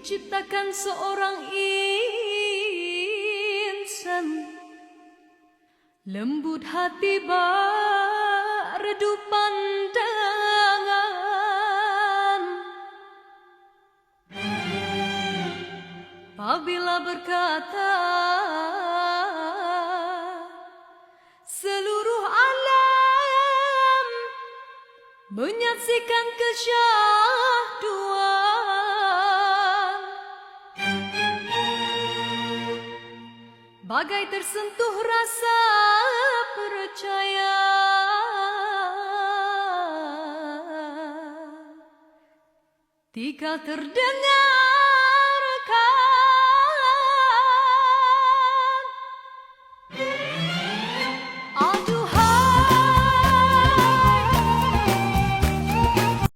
diciptakan seorang insan, lembut hati bak redup pandangan. Apabila berkata seluruh alam menyaksikan kesyahduan, bagai tersentuh rasa percaya. Tika terdengar